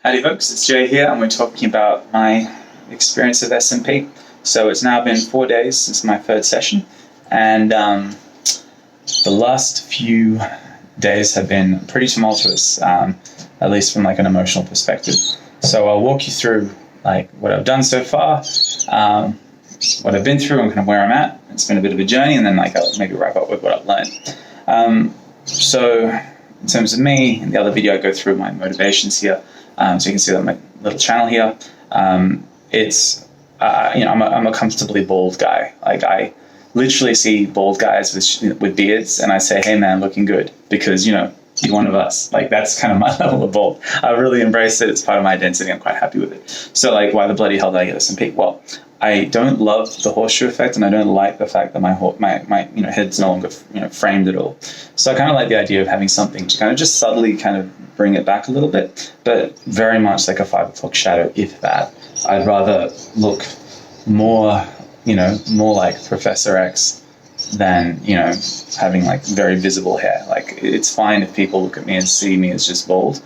Howdy folks, it's Jay here and we're talking about my experience of SMP. So it's now been 4 days since my third session, and the last few days have been pretty tumultuous, at least from like an emotional perspective. So I'll walk you through like what I've done so far, what I've been through and kind of where I'm at. It's been a bit of a journey, and then like I'll maybe wrap up with what I've learned. So in terms of me, in the other video I go through my motivations here. So you can see that on my little channel here. It's I'm a comfortably bald guy. Like I literally see bald guys with beards, and I say, "Hey man, looking good," because you're one of us. Like that's kind of my level of bald. I really embrace it. It's part of my identity. I'm quite happy with it. So like, why the bloody hell did I get SMP? Well, I don't love the horseshoe effect, and I don't like the fact that my head's no longer framed at all. So I kind of like the idea of having something to kind of just subtly kind of bring it back a little bit, but very much like a 5 o'clock shadow, if that. I'd rather look more like Professor X than having like very visible hair. Like it's fine if people look at me and see me as just bald.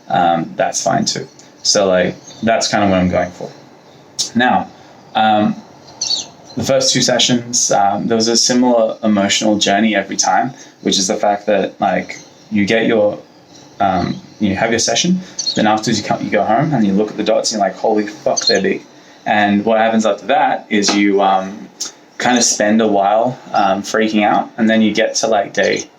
That's fine too. So like that's kind of what I'm going for. Now, the first 2 sessions, there was a similar emotional journey every time, which is the fact that like you get your you have your session, then afterwards you go home and you look at the dots and you're like, holy fuck, they're big. And what happens after that is you kind of spend a while freaking out, and then you get to like day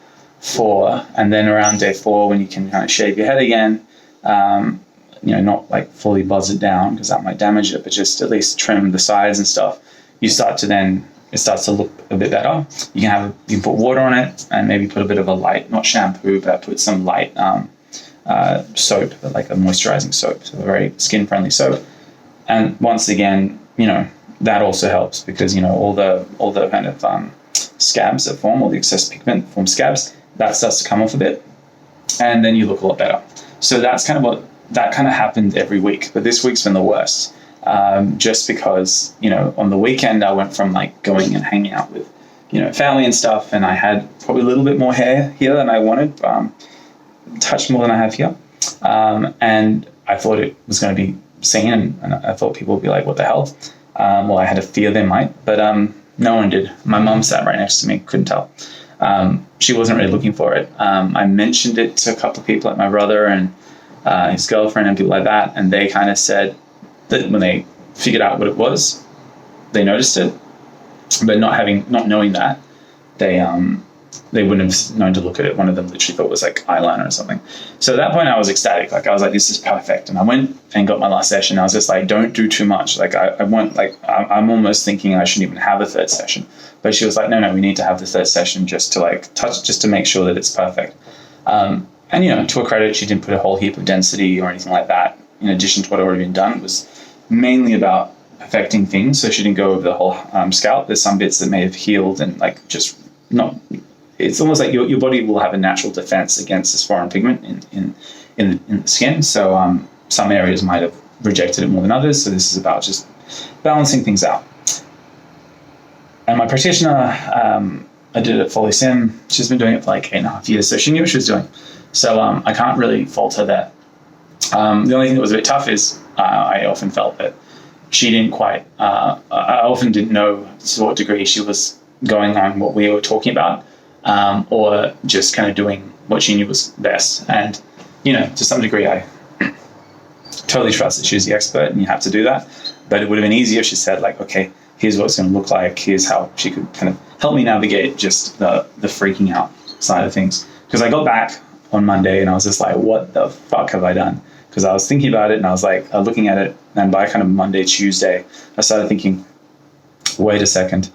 4, and then around day 4 when you can kind of shave your head again, not like fully buzz it down because that might damage it, but just at least trim the sides and stuff, it starts to look a bit better. You can put water on it and maybe put a bit of a light, not shampoo, but put some light soap, like a moisturizing soap, so a very skin-friendly soap. And once again, that also helps because all the kind of scabs that form, all the excess pigment that form scabs, that starts to come off a bit, and then you look a lot better. So that's kind of that happened every week, but this week's been the worst. Just because, on the weekend I went from like going and hanging out with, family and stuff, and I had probably a little bit more hair here than I wanted, touch more than I have here. And I thought it was going to be seen, and I thought people would be like, what the hell? Well, I had a fear they might, but no one did. My mum sat right next to me, couldn't tell. She wasn't really looking for it. I mentioned it to a couple of people, like my brother and his girlfriend and people like that, and they kind of said that when they figured out what it was, they noticed it, but not knowing that, they wouldn't have known to look at it. One of them literally thought it was like eyeliner or something. So at that point I was ecstatic. Like I was like, this is perfect. And I went and got my last session. I was just like, don't do too much. Like I'm almost thinking I shouldn't even have a third session. But she was like, no, we need to have the third session just to make sure that it's perfect. And to her credit, she didn't put a whole heap of density or anything like that in addition to what had already been done. It was mainly about perfecting things. So she didn't go over the whole scalp. There's some bits that may have healed and like just not. It's almost like your body will have a natural defense against this foreign pigment in the skin. So some areas might have rejected it more than others. So this is about just balancing things out. And my practitioner, I did it at Foley Sim. She's been doing it for like 8.5 years, so she knew what she was doing. So I can't really fault her there. The only thing that was a bit tough is I often felt that she didn't quite. I often didn't know to what degree she was going on what we were talking about. Or just kind of doing what she knew was best. And, to some degree, I totally trust that she's the expert and you have to do that. But it would have been easier if she said, like, okay, here's what it's going to look like. Here's how she could kind of help me navigate just the freaking out side of things. Because I got back on Monday and I was just like, what the fuck have I done? Because I was thinking about it and I was like, looking at it. And by kind of Monday, Tuesday, I started thinking, wait a second.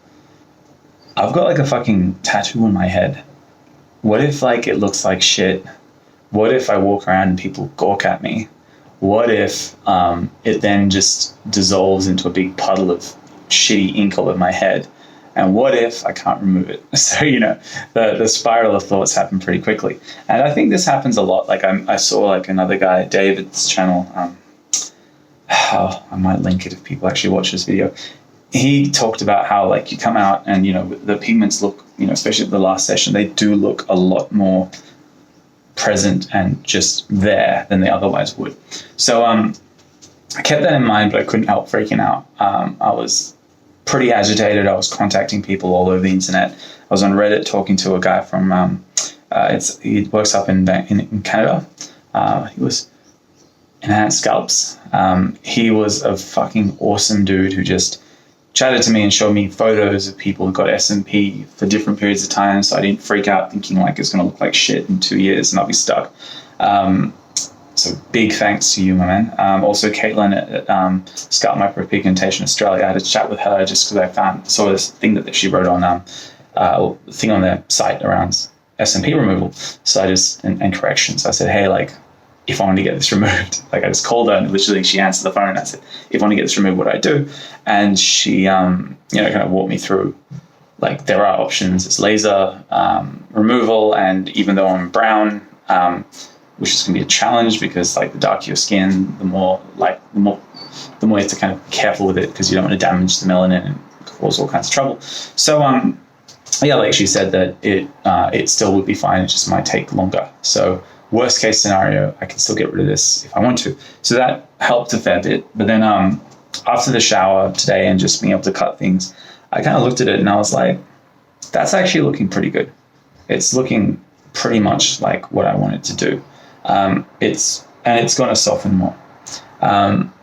I've got like a fucking tattoo on my head. What if like it looks like shit? What if I walk around and people gawk at me? What if it then just dissolves into a big puddle of shitty ink all over my head? And what if I can't remove it? So, the spiral of thoughts happen pretty quickly. And I think this happens a lot. Like I saw like another guy, David's channel. I might link it if people actually watch this video. He talked about how like you come out and the pigments look, especially at the last session, they do look a lot more present and just there than they otherwise would. So I kept that in mind, but I couldn't help freaking out. I was pretty agitated. I was contacting people all over the internet. I was on Reddit talking to a guy from he works up in Canada. He was Enhanced Scalps. He was a fucking awesome dude who just chatted to me and showed me photos of people who got SMP for different periods of time, so I didn't freak out thinking like it's going to look like shit in 2 years and I'll be stuck. So big thanks to you, my man. Also, Caitlin at Scalp Micropigmentation Australia. I had a chat with her just because I saw this thing that she wrote on thing on their site around SMP removal. So and correction. So I said, hey, like, if I want to get this removed, like I just called her and literally she answered the phone and I said, if I want to get this removed, what do I do? And she, kind of walked me through, like, there are options. It's laser removal, and even though I'm brown, which is going to be a challenge because, like, the darker your skin, the more you have to kind of be careful with it because you don't want to damage the melanin and cause all kinds of trouble. So, like she said, that it still would be fine. It just might take longer. So worst case scenario, I can still get rid of this if I want to. So that helped a fair bit. But then after the shower today and just being able to cut things, I kind of looked at it and I was like, that's actually looking pretty good. It's looking pretty much like what I wanted to do. It's going to soften more.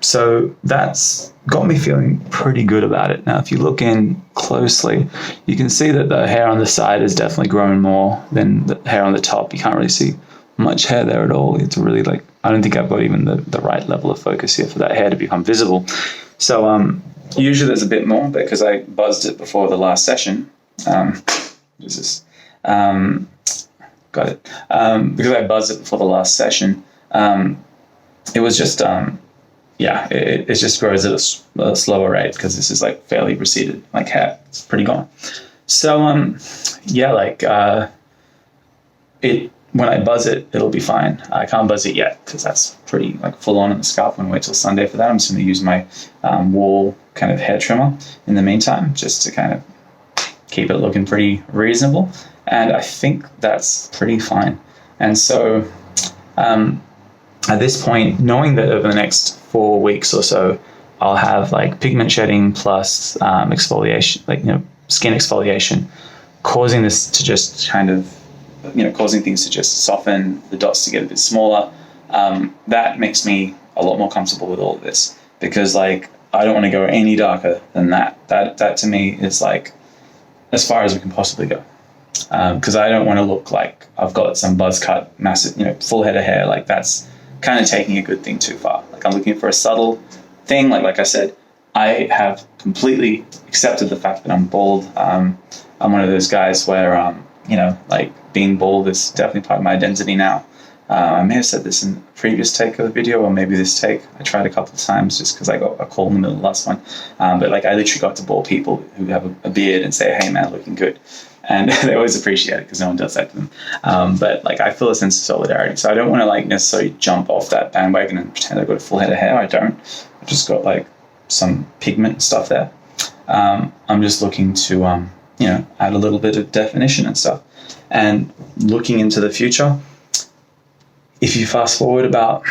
So that's got me feeling pretty good about it. Now, if you look in closely, you can see that the hair on the side has definitely grown more than the hair on the top. You can't really see much hair there at all. It's really like, I don't think I've got even the right level of focus here for that hair to become visible. So usually there's a bit more because I buzzed it before the last session. Got it. Because I buzzed it before the last session. It was just, it just grows at a slower rate because this is like fairly receded, like hair. It's pretty gone. So, when I buzz it, it'll be fine. I can't buzz it yet because that's pretty like full on the scalp. I'm going to wait till Sunday for that. I'm just going to use my wall kind of hair trimmer in the meantime, just to kind of keep it looking pretty reasonable. And I think that's pretty fine. And so at this point, knowing that over the next 4 weeks or so, I'll have like pigment shedding plus exfoliation, skin exfoliation, causing this to just kind of, causing things to just soften, the dots to get a bit smaller. That makes me a lot more comfortable with all of this because, like, I don't want to go any darker than that. That to me is like as far as we can possibly go. Because I don't want to look like I've got some buzz cut, massive, full head of hair. Like, that's kind of taking a good thing too far. Like, I'm looking for a subtle thing. Like I said, I have completely accepted the fact that I'm bald. I'm one of those guys where, being bald is definitely part of my identity now. I may have said this in a previous take of the video, or maybe this take. I tried a couple of times just because I got a call in the middle of the last one. But I literally got to bald people who have a beard and say, hey man, looking good. And they always appreciate it because no one does that to them. But I feel a sense of solidarity. So I don't want to necessarily jump off that bandwagon and pretend I've got a full head of hair. I don't. I've just got some pigment stuff there. I'm just looking to, add a little bit of definition and stuff. And looking into the future, if you fast forward about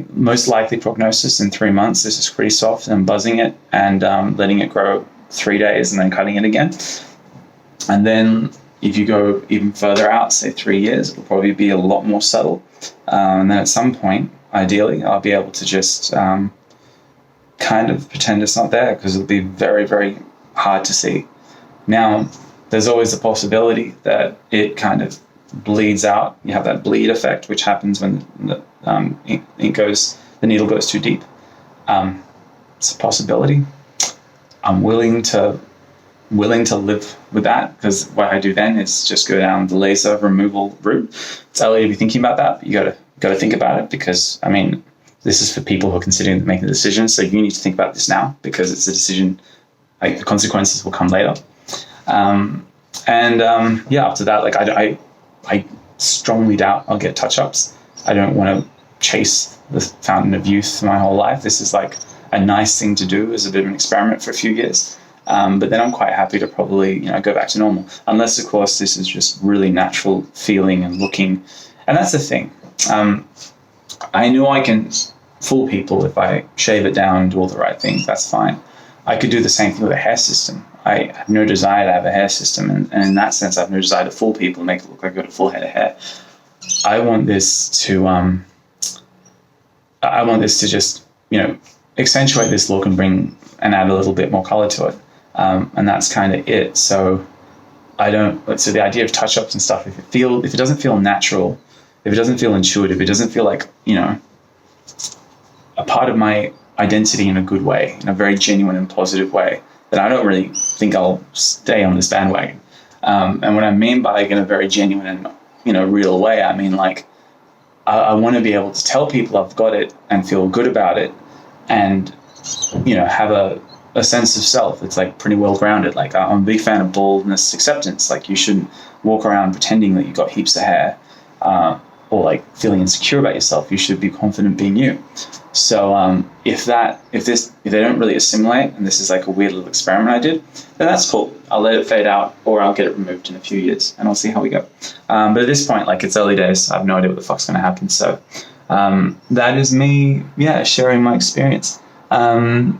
most likely prognosis in 3 months, this is pretty soft, and buzzing it and letting it grow 3 days and then cutting it again. And then if you go even further out, say 3 years, it'll probably be a lot more subtle. And then at some point, ideally, I'll be able to just kind of pretend it's not there because it'll be very, very hard to see. Now, there's always a possibility that it kind of bleeds out. You have that bleed effect, which happens when the needle goes too deep. It's a possibility. I'm willing to live with that because what I do then is just go down the laser removal route. It's early to be thinking about that, but you got to think about it because this is for people who are considering making a decision. So you need to think about this now because it's a decision. The consequences will come later. After that, I strongly doubt I'll get touch-ups. I don't want to chase the fountain of youth my whole life. This is a nice thing to do as a bit of an experiment for a few years. But then I'm quite happy to probably, go back to normal. Unless, of course, this is just really natural feeling and looking And that's the thing. I know I can fool people if I shave it down and do all the right things. That's fine. I could do the same thing with a hair system. I have no desire to have a hair system, and in that sense, I have no desire to fool people and make it look like I've got a full head of hair. I want this to just, accentuate this look and bring and add a little bit more color to it, and that's kind of it. So so the idea of touch-ups and stuff, if it doesn't feel natural, if it doesn't feel intuitive, it doesn't feel like, a part of my identity in a good way, in a very genuine and positive way, then I don't really think I'll stay on this bandwagon. And what I mean by in a very genuine and, real way, I mean like, I want to be able to tell people I've got it and feel good about it, and, have a sense of self that's like pretty well grounded. Like, I'm a big fan of baldness acceptance. Like, you shouldn't walk around pretending that you've got heaps of hair, or like feeling insecure about yourself. You should be confident being you. So if they don't really assimilate, and this is like a weird little experiment I did, then that's cool. I'll let it fade out, or I'll get it removed in a few years, and I'll see how we go. But at this point, like, it's early days. I have no idea what the fuck's going to happen. So that is me, sharing my experience. So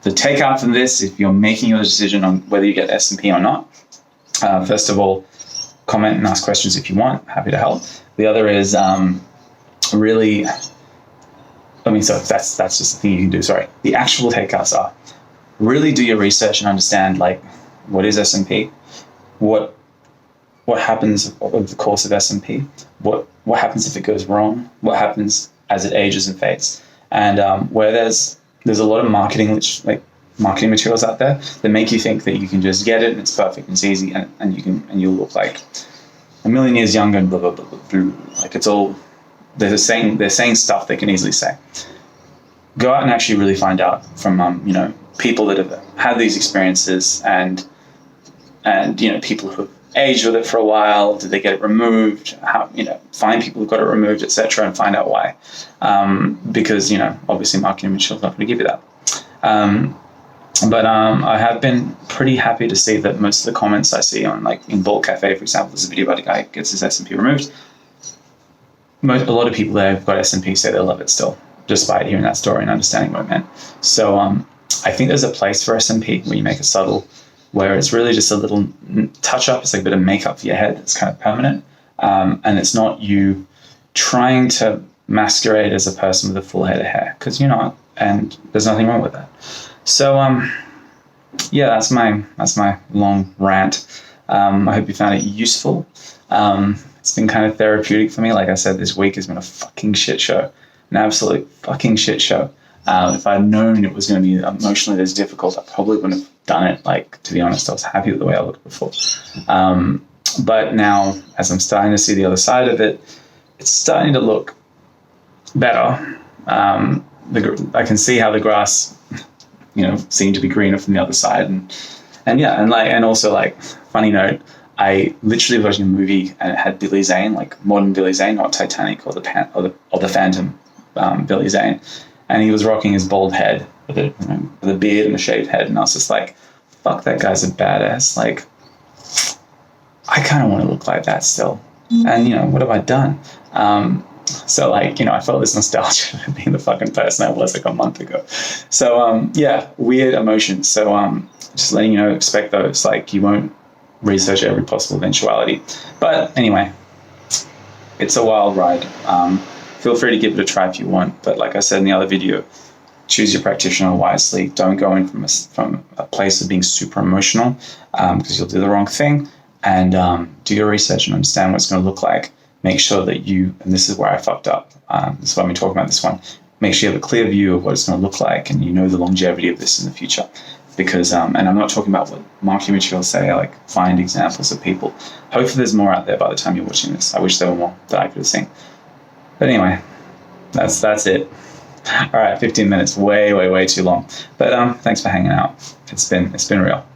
the takeout from this, if you're making your decision on whether you get SMP or not, first of all, comment and ask questions if you want. Happy to help. The other is really, so that's just the thing you can do. Sorry. The actual takeouts are really do your research and understand, like, what is SMP, what happens over the course of SMP, what happens if it goes wrong, what happens as it ages and fades, and where there's a lot of marketing materials out there that make you think that you can just get it and it's perfect and it's easy and you'll look like a million years younger and blah blah blah blah, blah. Like, it's all they're saying stuff they can easily say. Go out and actually really find out from people that have had these experiences and people who have aged with it for a while. Did they get it removed? How, find people who got it removed, etc., and find out why. Because obviously marketing material is not going to give you that. But I have been pretty happy to see that most of the comments I see on, like, in Bald Cafe, for example, there's a video about a guy who gets his SMP removed. A lot of people there who've got SMP say they love it still, despite hearing that story and understanding what it meant. So I think there's a place for SMP where you make it subtle, where it's really just a little touch-up. It's like a bit of makeup for your head that's kind of permanent. And it's not you trying to masquerade as a person with a full head of hair, because you're not, and there's nothing wrong with that. So, that's my long rant. I hope you found it useful. It's been kind of therapeutic for me. Like I said, this week has been a fucking shit show, an absolute fucking shit show. If I'd known it was going to be emotionally this difficult, I probably wouldn't have done it. Like, to be honest, I was happy with the way I looked before. But now, as I'm starting to see the other side of it, it's starting to look better. I can see how the grass, seemed to be greener from the other side, and also, like, funny note, I literally was watching a movie and it had Billy Zane, like modern Billy Zane, not Titanic or the Phantom, Billy Zane, and he was rocking his bald head with a beard and a shaved head, and I was just like, fuck, that guy's a badass. Like, I kind of want to look like that still, and what have I done? So, like, I felt this nostalgia of being the fucking person I was like a month ago. So, weird emotions. So, just letting you know, expect those. Like, you won't research every possible eventuality. But anyway, it's a wild ride. Feel free to give it a try if you want. But like I said in the other video, choose your practitioner wisely. Don't go in from a place of being super emotional, because you'll do the wrong thing. And do your research and understand what it's going to look like. Make sure that and this is where I fucked up. This is why I'm talking about this one. Make sure you have a clear view of what it's going to look like, and the longevity of this in the future. Because, and I'm not talking about what marketing materials say, like find examples of people. Hopefully there's more out there by the time you're watching this. I wish there were more that I could have seen. But anyway, that's it. All right, 15 minutes, way too long. But thanks for hanging out. It's been real.